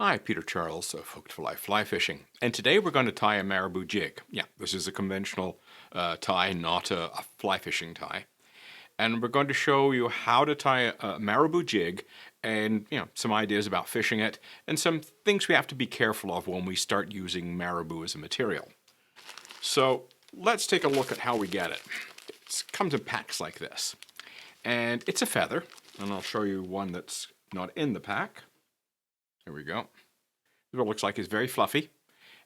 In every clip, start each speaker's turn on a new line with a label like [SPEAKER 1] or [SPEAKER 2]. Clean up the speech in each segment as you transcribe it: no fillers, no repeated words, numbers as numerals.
[SPEAKER 1] Hi, Peter Charles of Hooked for Life Fly Fishing, and today we're going to tie a Marabou jig. Yeah, this is a conventional tie, not a fly fishing tie. And we're going to show you how to tie a Marabou jig and, some ideas about fishing it and some things we have to be careful of when we start using Marabou as a material. So let's take a look at how we get it. It comes in packs like this. And it's a feather, and I'll show you one that's not in the pack. Here we go. What it looks like is very fluffy,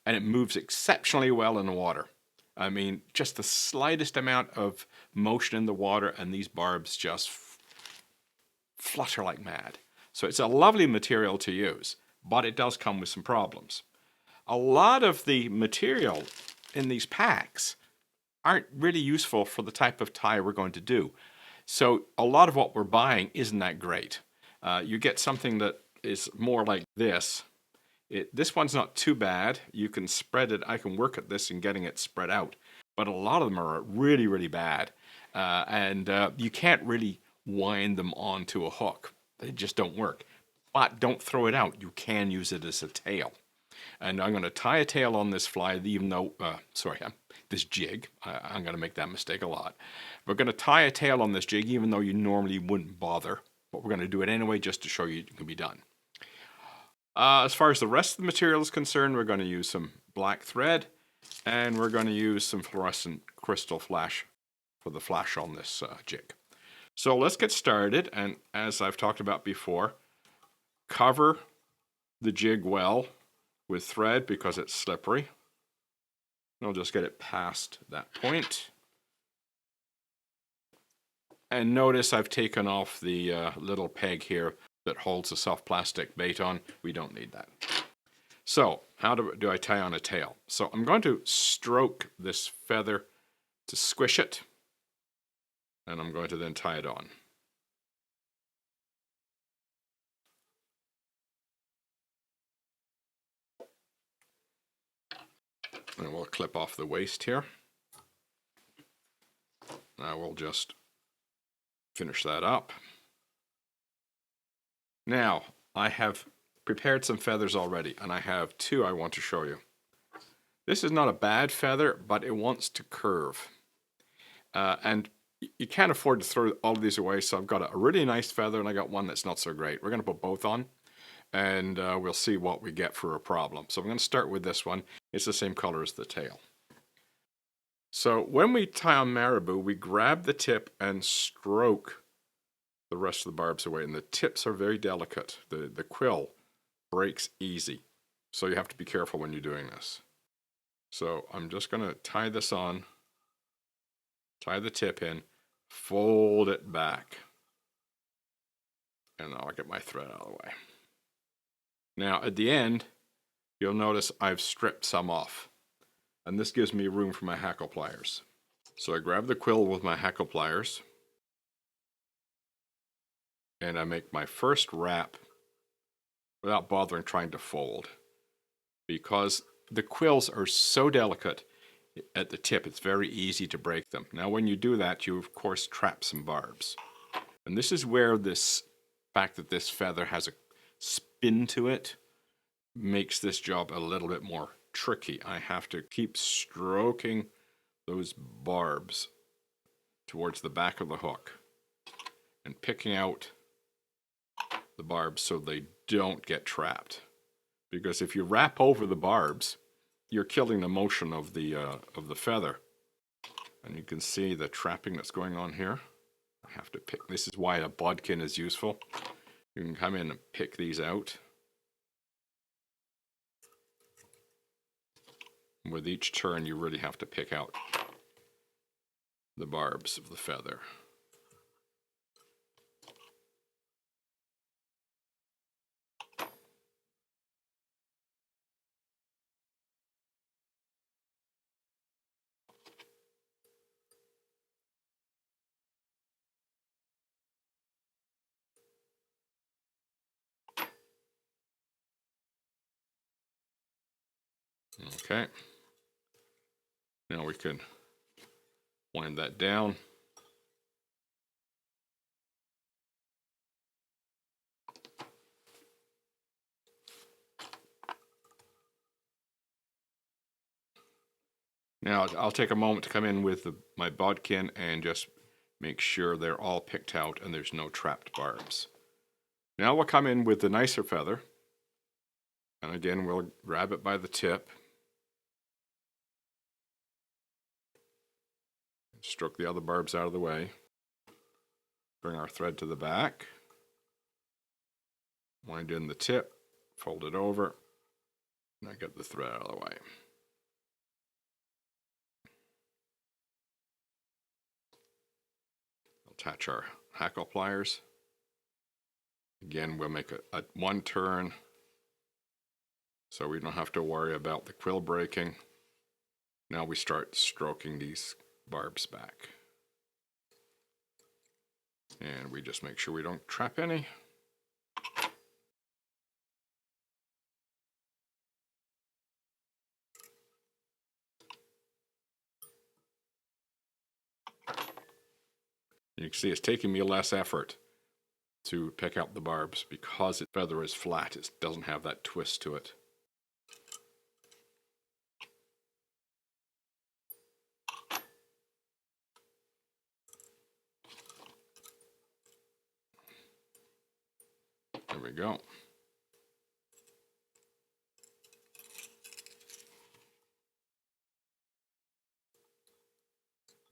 [SPEAKER 1] and it moves exceptionally well in the water. I mean, just the slightest amount of motion in the water and these barbs just flutter like mad. So it's a lovely material to use, but it does come with some problems. A lot of the material in these packs aren't really useful for the type of tie we're going to do. So a lot of what we're buying isn't that great. You get something that is more like this. This one's not too bad. You can spread it. I can work at this and getting it spread out. But a lot of them are really, really bad. And you can't really wind them onto a hook. They just don't work. But don't throw it out. You can use it as a tail. And I'm going to tie a tail on this fly, even though, this jig. I'm going to make that mistake a lot. We're going to tie a tail on this jig, even though you normally wouldn't bother. But we're going to do it anyway just to show you it can be done. As far as the rest of the material is concerned, we're going to use some black thread, and we're going to use some fluorescent crystal flash for the flash on this jig. So let's get started, and as I've talked about before, cover the jig well with thread because it's slippery. I'll just get it past that point. And notice I've taken off the little peg here that holds the soft plastic bait on. We don't need that. So how do I tie on a tail? So I'm going to stroke this feather to squish it, and I'm going to then tie it on. And we'll clip off the waist here. Now we'll just finish that up. Now, I have prepared some feathers already, and I have two I want to show you. This is not a bad feather, but it wants to curve. And you can't afford to throw all of these away, so I've got a really nice feather, and I got one that's not so great. We're going to put both on, and we'll see what we get for a problem. So I'm going to start with this one. It's the same color as the tail. So when we tie on Marabou, we grab the tip and stroke the rest of the barbs away, and the tips are very delicate. The quill breaks easy, so you have to be careful when you're doing this. So I'm just going to tie this on, tie the tip in, fold it back, and I'll get my thread out of the way. Now at the end, you'll notice I've stripped some off, and this gives me room for my hackle pliers. So I grab the quill with my hackle pliers, and I make my first wrap without bothering trying to fold, because the quills are so delicate at the tip, it's very easy to break them. Now when you do that, you of course trap some barbs. And this is where this fact that this feather has a spin to it makes this job a little bit more tricky. I have to keep stroking those barbs towards the back of the hook and picking out the barbs so they don't get trapped. Because if you wrap over the barbs, you're killing the motion of the feather. And you can see the trapping that's going on here. I have to pick. This is why a bodkin is useful. You can come in and pick these out. With each turn, you really have to pick out the barbs of the feather. Okay. Now we can wind that down. Now I'll take a moment to come in with my bodkin and just make sure they're all picked out and there's no trapped barbs. Now we'll come in with the nicer feather, and again we'll grab it by the tip, stroke the other barbs out of the way, bring our thread to the back, wind in the tip, fold it over, and I get the thread out of the way. Attach our hackle pliers. Again, we'll make a one turn so we don't have to worry about the quill breaking. Now we start stroking these barbs back. And we just make sure we don't trap any. You can see it's taking me less effort to pick out the barbs because the feather is flat. It doesn't have that twist to it. There we go.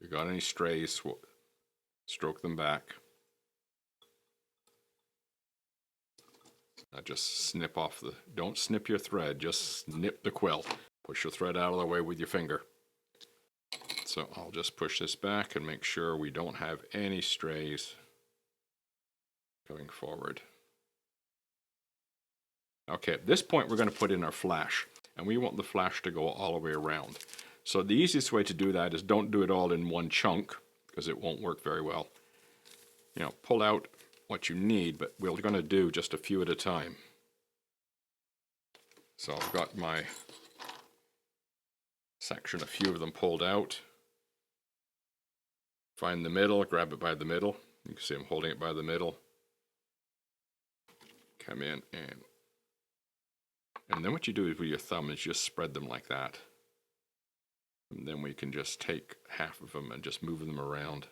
[SPEAKER 1] If you got any strays, stroke them back. Now just snip off don't snip your thread, just snip the quill. Push your thread out of the way with your finger. So I'll just push this back and make sure we don't have any strays going forward. Okay, at this point we're going to put in our flash, and we want the flash to go all the way around. So the easiest way to do that is don't do it all in one chunk, because it won't work very well. You know, pull out what you need, but we're going to do just a few at a time. So I've got my section, a few of them pulled out. Find the middle, grab it by the middle. You can see I'm holding it by the middle. Come in and then what you do is with your thumb is just spread them like that. And then we can just take half of them and just move them around.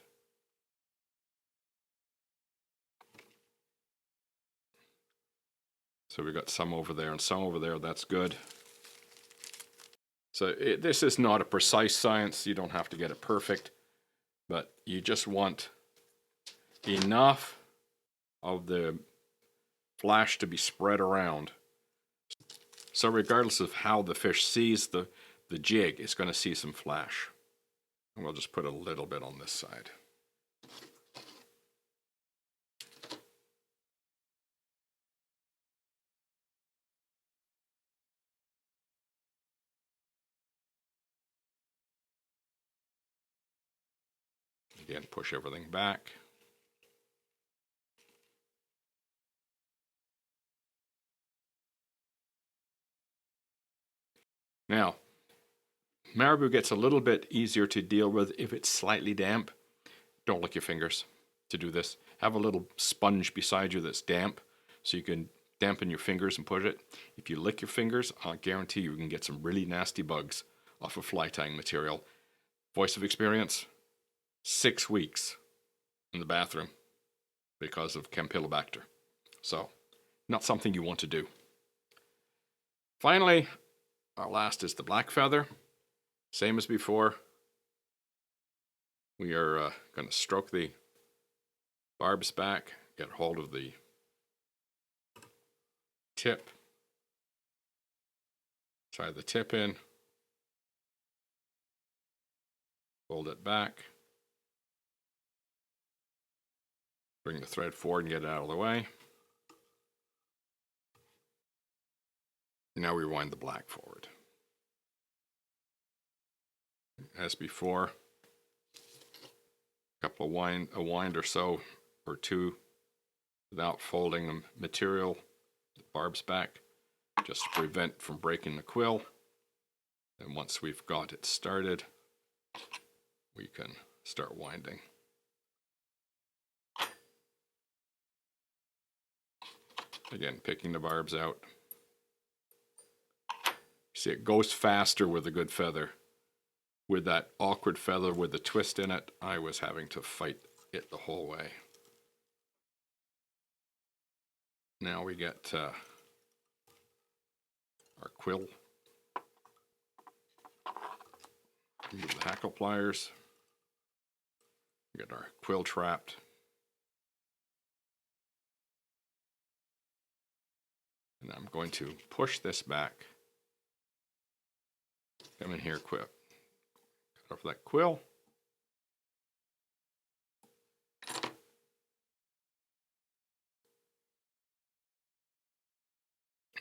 [SPEAKER 1] So we've got some over there and some over there, that's good. So this is not a precise science, you don't have to get it perfect, but you just want enough of the flash to be spread around. So regardless of how the fish sees the jig, it's going to see some flash. And we'll just put a little bit on this side. Again, push everything back. Now, marabou gets a little bit easier to deal with if it's slightly damp. Don't lick your fingers to do this. Have a little sponge beside you that's damp so you can dampen your fingers and put it. If you lick your fingers, I guarantee you can get some really nasty bugs off of fly tying material. Voice of experience, 6 weeks in the bathroom because of Campylobacter. So, not something you want to do. Finally, our last is the black feather. Same as before. We are going to stroke the barbs back, get hold of the tip, tie the tip in, fold it back, bring the thread forward and get it out of the way. Now we wind the black forward. As before, a wind or so, or two, without folding the material, the barbs back, just to prevent from breaking the quill. And once we've got it started, we can start winding. Again, picking the barbs out. See, it goes faster with a good feather. with that awkward feather with the twist in it, I was having to fight it the whole way. Now we get our quill. Move the hackle pliers. We get our quill trapped. And I'm going to push this back. Come in here, quick. Cut off that quill.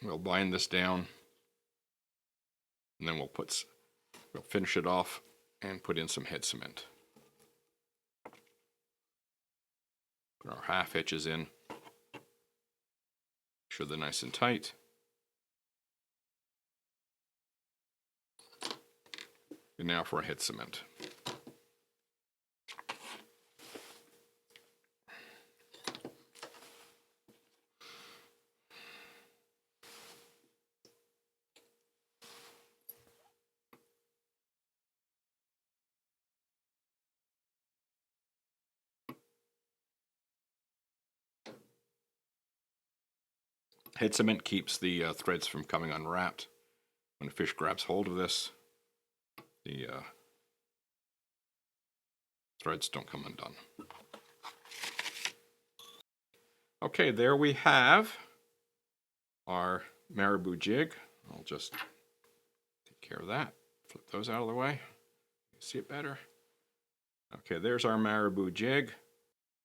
[SPEAKER 1] We'll bind this down, and then we'll finish it off and put in some head cement. Put our half hitches in. Make sure they're nice and tight. And now for a head cement. Head cement keeps the threads from coming unwrapped. When a fish grabs hold of this, the threads don't come undone. Okay, there we have our Marabou jig. I'll just take care of that. Flip those out of the way. See it better? Okay, there's our Marabou jig.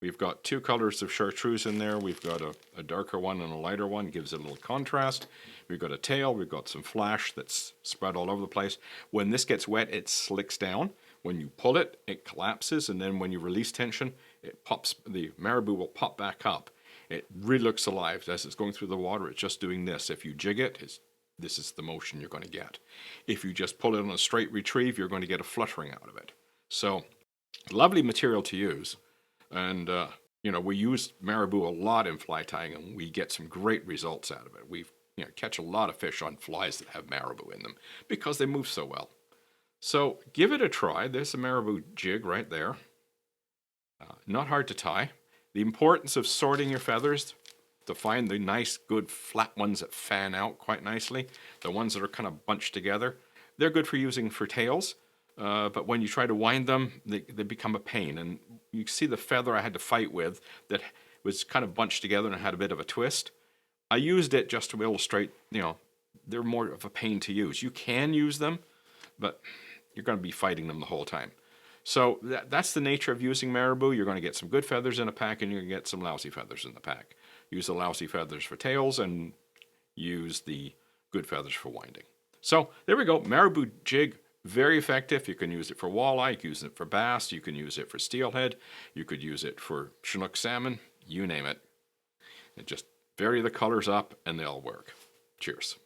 [SPEAKER 1] We've got two colors of chartreuse in there. We've got a darker one and a lighter one. Gives it a little contrast. We've got a tail. We've got some flash that's spread all over the place. When this gets wet, it slicks down. When you pull it, it collapses. And then when you release tension, it pops. The Marabou will pop back up. It really looks alive. As it's going through the water, it's just doing this. If you jig it, this is the motion you're going to get. If you just pull it on a straight retrieve, you're going to get a fluttering out of it. So, lovely material to use. And, you know, we use Marabou a lot in fly tying, and we get some great results out of it. We catch a lot of fish on flies that have Marabou in them because they move so well. So give it a try. There's a Marabou jig right there. Not hard to tie. The importance of sorting your feathers to find the nice, good, flat ones that fan out quite nicely. The ones that are kind of bunched together. They're good for using for tails. But when you try to wind them, they become a pain. And you see the feather I had to fight with that was kind of bunched together and had a bit of a twist. I used it just to illustrate, they're more of a pain to use. You can use them, but you're going to be fighting them the whole time. So that's the nature of using Marabou. You're going to get some good feathers in a pack, and you're going to get some lousy feathers in the pack. Use the lousy feathers for tails, and use the good feathers for winding. So there we go, Marabou jig. Very effective. You can use it for walleye, you can use it for bass, you can use it for steelhead, you could use it for Chinook salmon, you name it. And just vary the colors up and they'll work. Cheers.